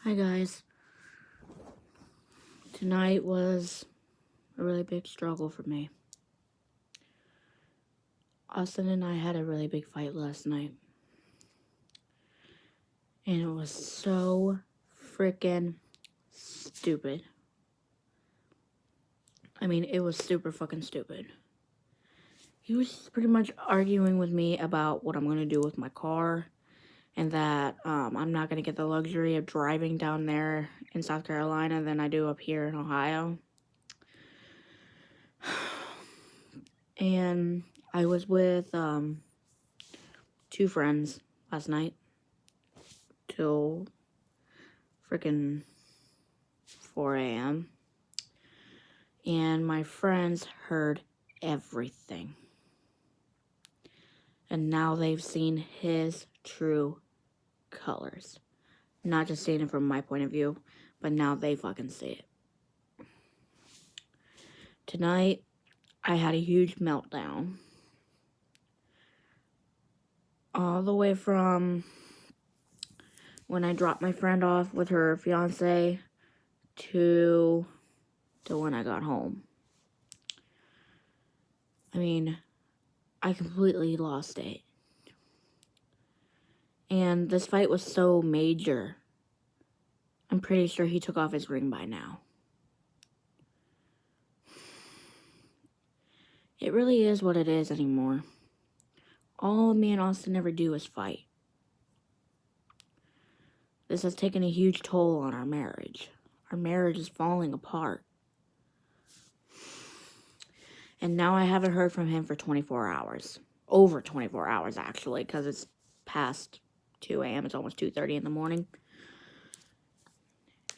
Hi guys. Tonight was a really big struggle for me. Austin and I had a really big fight last night. And it was so freaking stupid. I mean, it was super fucking stupid. He was pretty much arguing with me about what I'm going to do with my car. And that I'm not going to get the luxury of driving down there in South Carolina than I do up here in Ohio. And I was with two friends last night till freaking 4 a.m. And my friends heard everything. And now they've seen his true colors. Not just seeing it from my point of view, but now they fucking see it. Tonight, I had a huge meltdown. All the way from when I dropped my friend off with her fiance to when I got home. I mean, I completely lost it. And this fight was so major. I'm pretty sure he took off his ring by now. It really is what it is anymore. All me and Austin ever do is fight. This has taken a huge toll on our marriage. Our marriage is falling apart. And now I haven't heard from him for 24 hours. Over 24 hours, actually, because it's past 2 a.m. It's almost 2:30 in the morning.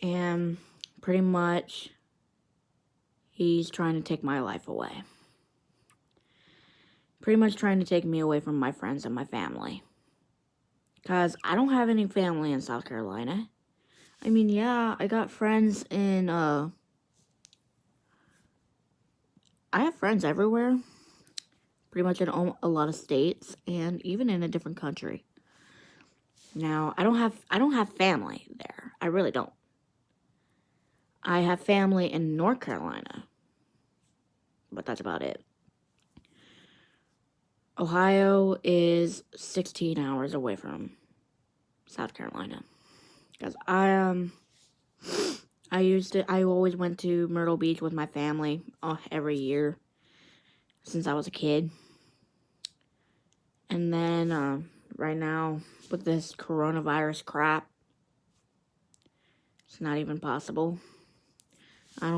And pretty much, he's trying to take my life away. Pretty much trying to take me away from my friends and my family. Because I don't have any family in South Carolina. I mean, yeah, I got friends in, I have friends everywhere. Pretty much in a lot of states, and even in a different country. Now, I don't have family there. I really don't. I have family in North Carolina. But that's about it. Ohio is 16 hours away from South Carolina. Because I always went to Myrtle Beach with my family every year since I was a kid. And then, right now, with this coronavirus crap, it's not even possible. I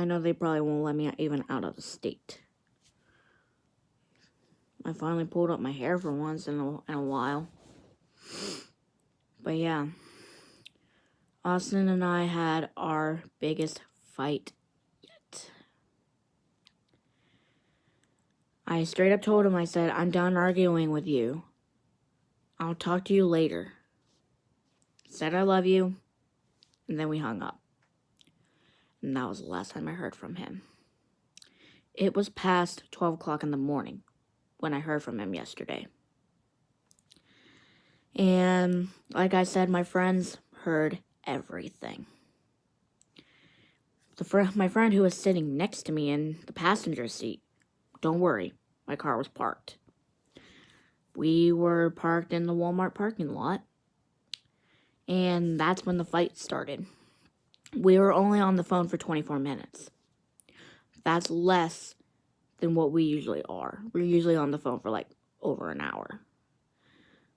know they probably won't let me even out of the state. I finally pulled up my hair for once in a while. But yeah, Austin and I had our biggest fight yet. I straight up told him, I said, I'm done arguing with you. I'll talk to you later. Said I love you, and then we hung up. And that was the last time I heard from him. It was past 12 o'clock in the morning when I heard from him yesterday. And like I said, my friends heard everything. My friend who was sitting next to me in the passenger seat, don't worry, my car was parked. We were parked in the Walmart parking lot, and that's when the fight started. We were only on the phone for 24 minutes. That's less than what we usually are. We're usually on the phone for like over an hour.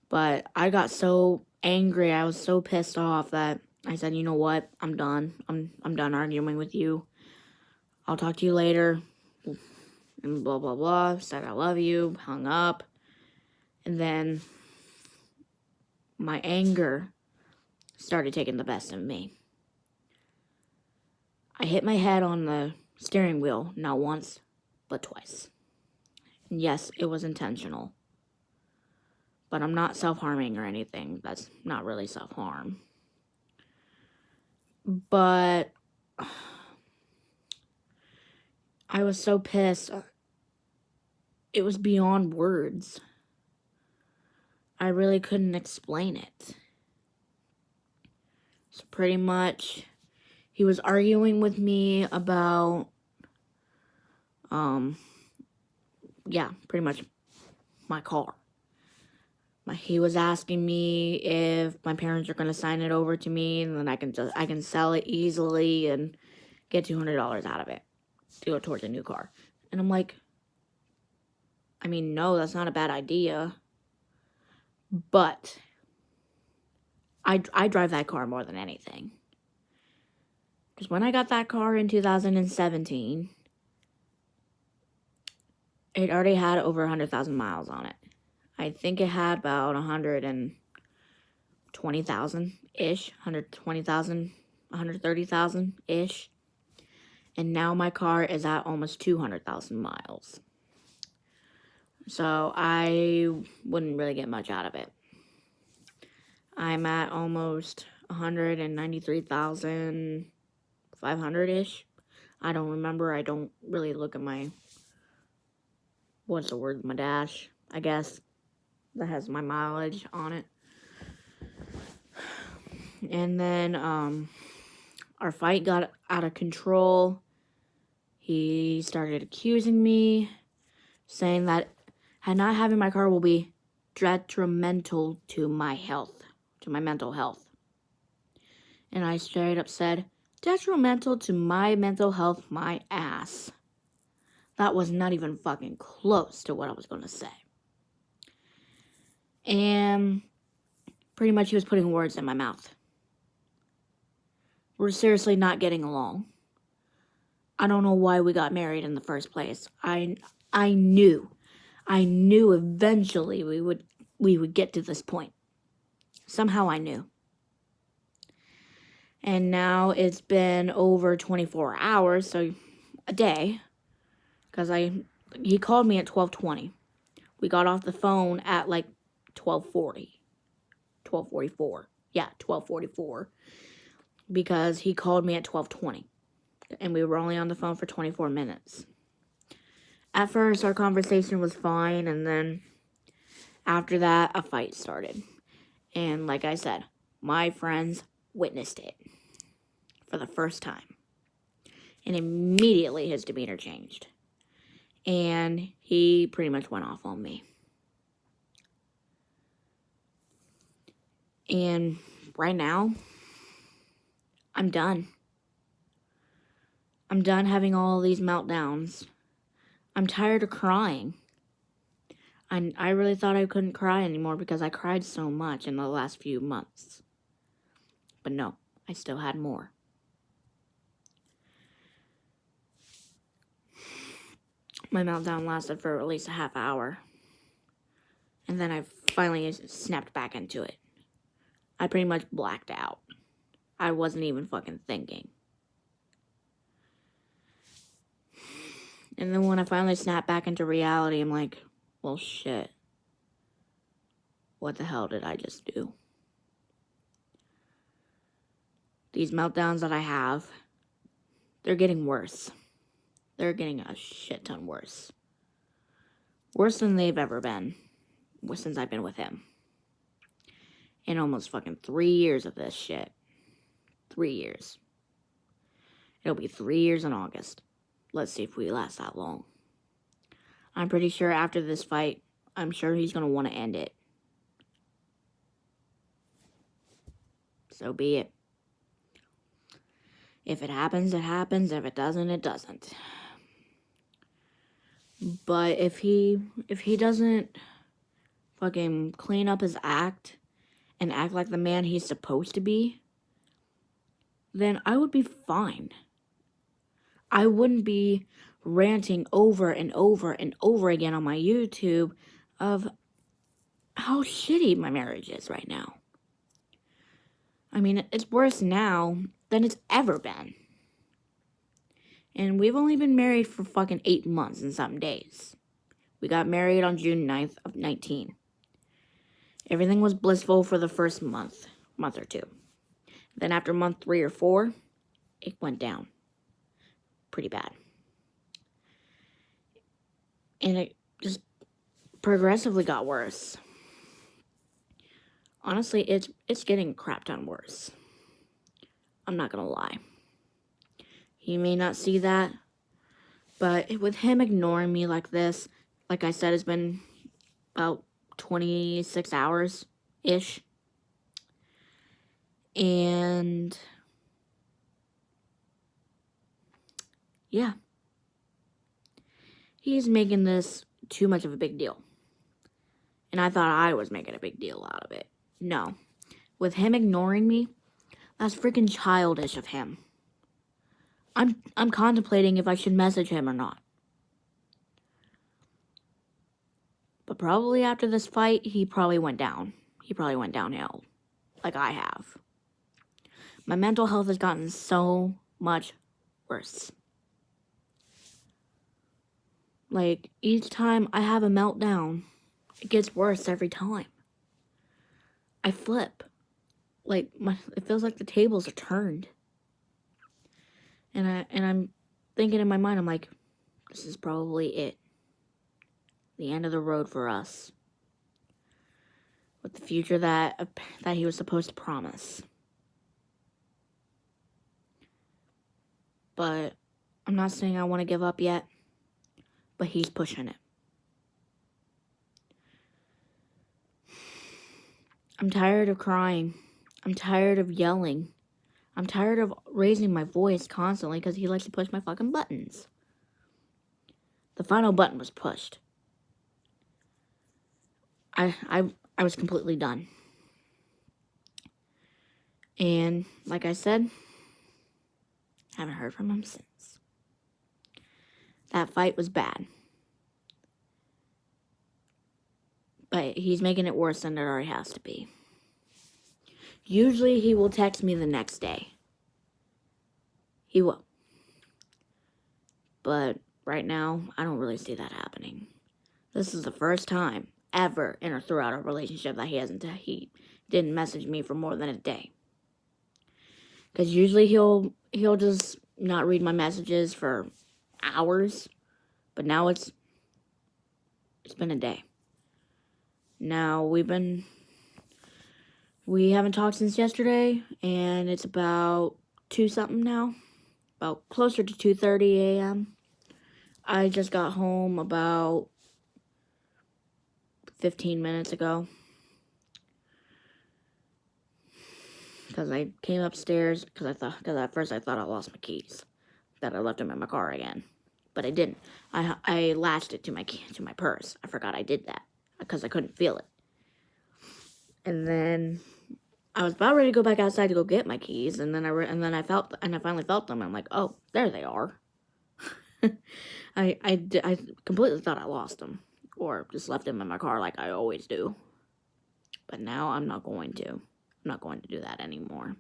But I got so angry, I was so pissed off that I said, you know what, I'm done. I'm done arguing with you. I'll talk to you later. And blah, blah, blah. Said I love you. Hung up. And then my anger started taking the best of me. I hit my head on the steering wheel, not once, but twice. And yes, it was intentional. But I'm not self-harming or anything. That's not really self-harm. But I was so pissed. It was beyond words. I really couldn't explain it. So pretty much, he was arguing with me about, yeah, pretty much my car. He was asking me if my parents are gonna sign it over to me, and then I can sell it easily and get $200 out of it to go towards a new car. And I'm like, I mean, no, that's not a bad idea, but I drive that car more than anything. Because when I got that car in 2017, it already had over 100,000 miles on it. I think it had about 120,000-ish, 120,000, 130,000-ish. And now my car is at almost 200,000 miles. So I wouldn't really get much out of it. I'm at almost 193,500-ish. I don't remember. I don't really look at my, my dash, I guess, that has my mileage on it. And then, our fight got out of control. He started accusing me, saying that not having my car will be detrimental to my health, to my mental health. And I straight up said, detrimental to my mental health, my ass. That was not even fucking close to what I was going to say. And pretty much he was putting words in my mouth. We're seriously not getting along. I don't know why we got married in the first place. I knew eventually we would get to this point. Somehow I knew. And now it's been over 24 hours, so a day, because he called me at 12:20. We got off the phone at like 12:40. 12:44. Yeah, 12:44. Because he called me at 12:20. And we were only on the phone for 24 minutes. At first, our conversation was fine, and then after that, a fight started. And like I said, my friends witnessed it for the first time. And immediately his demeanor changed. And he pretty much went off on me. And right now, I'm done. I'm done having all these meltdowns. I'm tired of crying. I really thought I couldn't cry anymore because I cried so much in the last few months. But no, I still had more. My meltdown lasted for at least a half hour. And then I finally snapped back into it. I pretty much blacked out. I wasn't even fucking thinking. And then when I finally snapped back into reality, I'm like, well, shit. What the hell did I just do? These meltdowns that I have, they're getting worse. They're getting a shit ton worse. Worse than they've ever been since I've been with him. In almost fucking 3 years of this shit. 3 years. It'll be 3 years in August. Let's see if we last that long. I'm pretty sure after this fight, I'm sure he's going to want to end it. So be it. If it happens, it happens. If it doesn't, it doesn't. But if he doesn't fucking clean up his act and act like the man he's supposed to be, then I would be fine. I wouldn't be ranting over and over and over again on my YouTube of how shitty my marriage is right now. I mean, it's worse now than it's ever been. And we've only been married for fucking 8 months and some days. We got married on June 9th of 19. Everything was blissful for the first month or two. Then after month 3 or 4, it went down. Pretty bad. And it just progressively got worse. Honestly, it's getting a crap ton worse. I'm not gonna lie. He may not see that, but with him ignoring me like this, like I said, it's been about 26 hours-ish. And yeah, he's making this too much of a big deal. And I thought I was making a big deal out of it. No. With him ignoring me, that's freaking childish of him. I'm contemplating if I should message him or not. But probably after this fight, he probably went down. He probably went downhill. Like I have. My mental health has gotten so much worse. Like, each time I have a meltdown, it gets worse every time. I flip. Like, it feels like the tables are turned. And I'm thinking in my mind, I'm like, this is probably it. The end of the road for us. With the future that he was supposed to promise. But I'm not saying I want to give up yet. But he's pushing it. I'm tired of crying. I'm tired of yelling. I'm tired of raising my voice constantly because he likes to push my fucking buttons. The final button was pushed. I was completely done. And like I said, haven't heard from him since. That fight was bad. But he's making it worse than it already has to be. Usually he will text me the next day. He will. But right now, I don't really see that happening. This is the first time ever throughout our relationship that he didn't message me for more than a day. Because usually he'll just not read my messages for hours. But now it's been a day. Now we haven't talked since yesterday, and it's about 2-something now. About closer to 2:30 a.m. I just got home about 15 minutes ago. Because I came upstairs because at first I thought I lost my keys. That I left them in my car again. But I didn't. I latched it to my purse. I forgot I did that because I couldn't feel it. And then I was about ready to go back outside to go get my keys, and then I finally felt them. I'm like, oh, there they are. I completely thought I lost them, or just left them in my car like I always do. But now I'm not going to. I'm not going to do that anymore.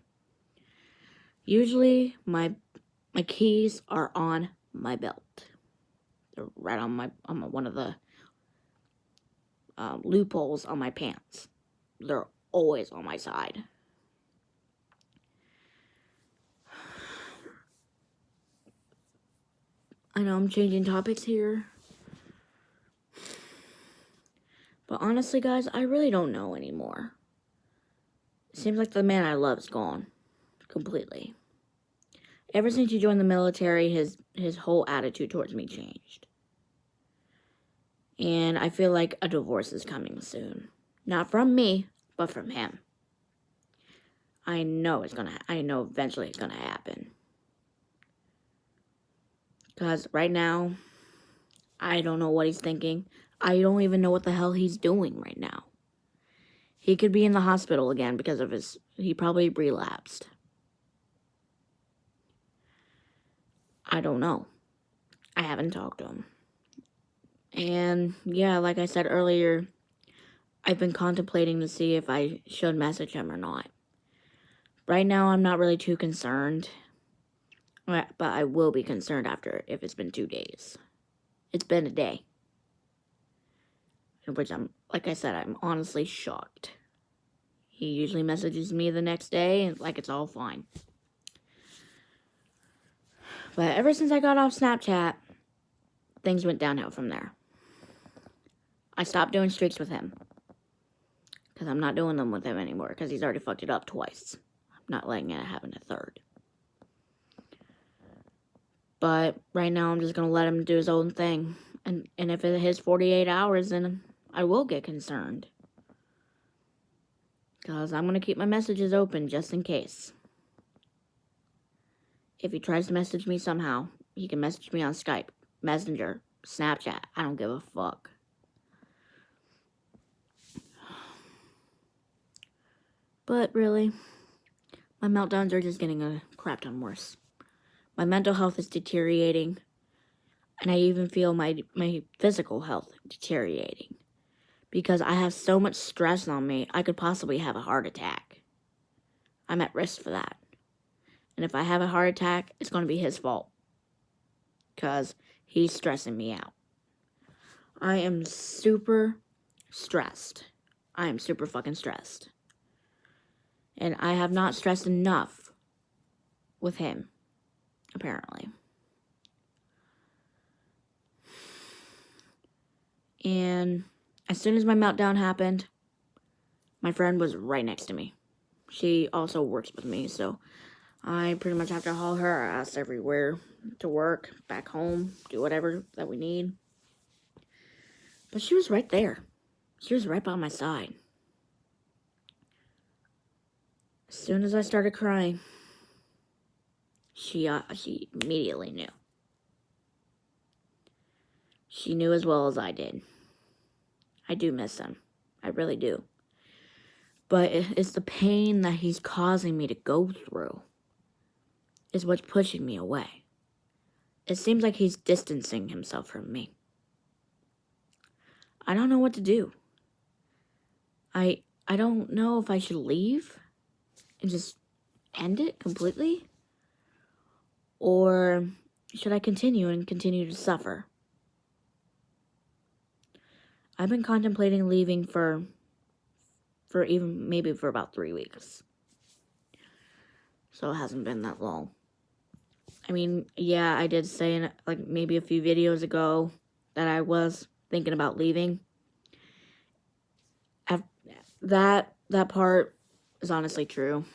Usually my keys are on my belt. They're right on one of the loopholes on my pants. They're always on my side. I know I'm changing topics here. But honestly, guys, I really don't know anymore. It seems like the man I love is gone. Completely. Ever since he joined the military, his whole attitude towards me changed. And I feel like a divorce is coming soon. Not from me, but from him. I know eventually it's gonna happen. Because right now, I don't know what he's thinking. I don't even know what the hell he's doing right now. He could be in the hospital again because of he probably relapsed. I don't know. I haven't talked to him. And yeah, like I said earlier, I've been contemplating to see if I should message him or not. Right now, I'm not really too concerned. But I will be concerned after if it's been 2 days. It's been a day. In which like I said, I'm honestly shocked. He usually messages me the next day and like it's all fine. But ever since I got off Snapchat, things went downhill from there. I stopped doing streaks with him. Because I'm not doing them with him anymore. Because he's already fucked it up twice. I'm not letting it happen a third. But right now I'm just going to let him do his own thing. And if it hits 48 hours, then I will get concerned. Because I'm going to keep my messages open just in case. If he tries to message me somehow, he can message me on Skype, Messenger, Snapchat. I don't give a fuck. But really, my meltdowns are just getting a crap ton worse. My mental health is deteriorating. And I even feel my physical health deteriorating. Because I have so much stress on me, I could possibly have a heart attack. I'm at risk for that. And if I have a heart attack, it's going to be his fault. Because he's stressing me out. I am super stressed. I am super fucking stressed. And I have not stressed enough with him, apparently. And as soon as my meltdown happened, my friend was right next to me. She also works with me, so I pretty much have to haul her ass everywhere to work, back home, do whatever that we need. But she was right there. She was right by my side. As soon as I started crying, she immediately knew. She knew as well as I did. I do miss him. I really do. But it's the pain that he's causing me to go through is what's pushing me away. It seems like he's distancing himself from me. I don't know what to do. I don't know if I should leave and just end it completely, or should I continue to suffer? I've been contemplating leaving for even maybe for about 3 weeks. So it hasn't been that long. I mean, yeah, I did say like maybe a few videos ago that I was thinking about leaving. That part is honestly true.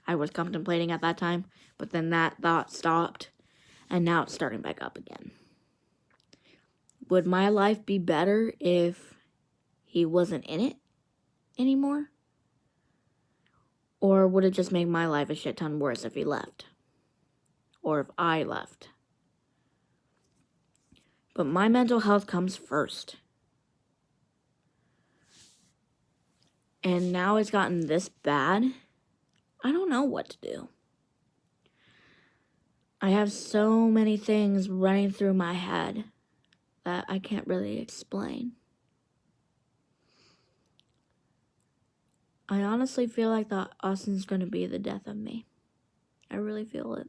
I was contemplating at that time, but then that thought stopped, and now it's starting back up again. Would my life be better if he wasn't in it anymore? Or would it just make my life a shit ton worse if he left? Or if I left? But my mental health comes first. And now it's gotten this bad, I don't know what to do. I have so many things running through my head that I can't really explain. I honestly feel like that Austin's going to be the death of me. I really feel it.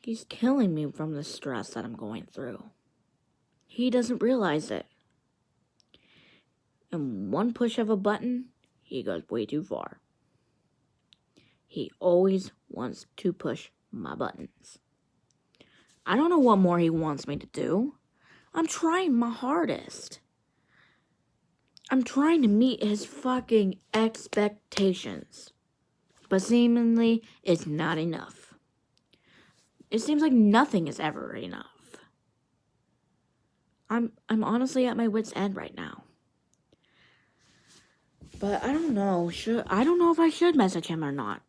He's killing me from the stress that I'm going through. He doesn't realize it. And one push of a button, he goes way too far. He always wants to push my buttons. I don't know what more he wants me to do. I'm trying my hardest. I'm trying to meet his fucking expectations. But seemingly, it's not enough. It seems like nothing is ever enough. I'm honestly at my wit's end right now. But I don't know. I don't know if I should message him or not.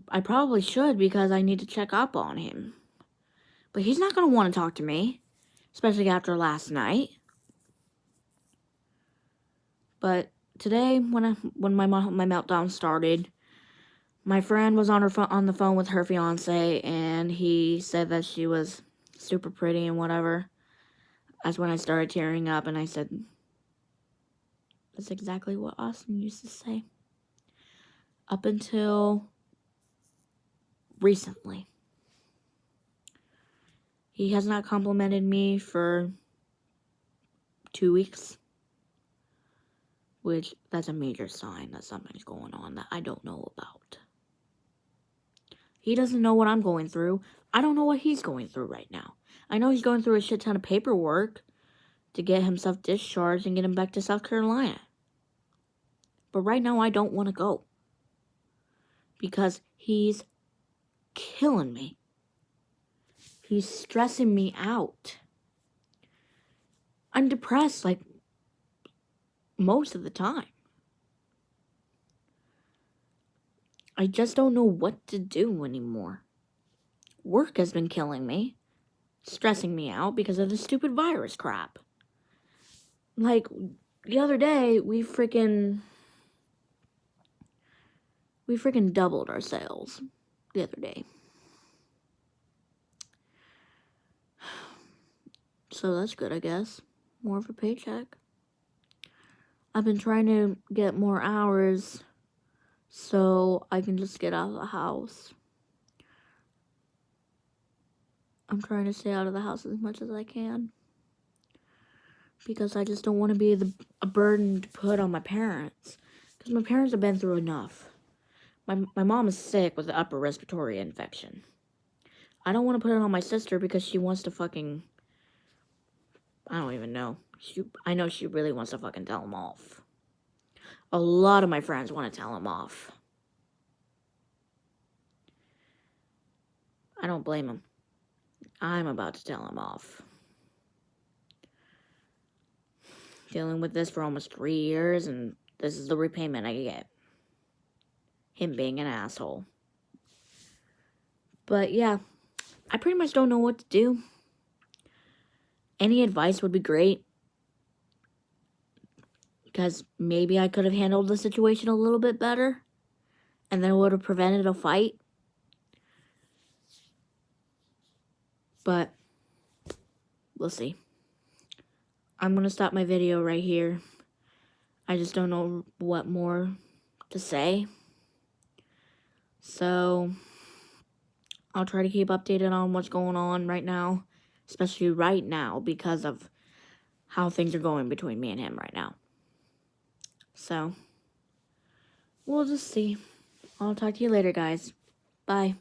I probably should because I need to check up on him. But he's not going to want to talk to me, especially after last night. But today, when my meltdown started, my friend was on the phone with her fiance, and he said that she was super pretty and whatever. That's when I started tearing up, and I said, that's exactly what Austin used to say. Up until recently. He has not complimented me for 2 weeks. Which, that's a major sign that something's going on that I don't know about. He doesn't know what I'm going through. I don't know what he's going through right now. I know he's going through a shit ton of paperwork to get himself discharged and get him back to South Carolina. But right now, I don't want to go. because he's killing me. He's stressing me out. I'm depressed, like, most of the time. I just don't know what to do anymore. Work has been killing me, stressing me out because of the stupid virus crap. Like, the other day, we freaking doubled our sales the other day. So that's good, I guess. More of a paycheck. I've been trying to get more hours so I can just get out of the house. I'm trying to stay out of the house as much as I can. Because I just don't want to be a burden to put on my parents. Because my parents have been through enough. My mom is sick with an upper respiratory infection. I don't want to put it on my sister because she wants to fucking... I don't even know. I know she really wants to fucking tell him off. A lot of my friends want to tell him off. I don't blame him. I'm about to tell him off. Dealing with this for almost 3 years, and this is the repayment I get. Him being an asshole. But yeah, I pretty much don't know what to do. Any advice would be great. Because maybe I could have handled the situation a little bit better. And then it would have prevented a fight. But we'll see. I'm going to stop my video right here. I just don't know what more to say. So I'll try to keep updated on what's going on right now. Especially right now because of how things are going between me and him right now. So we'll just see. I'll talk to you later, guys. Bye.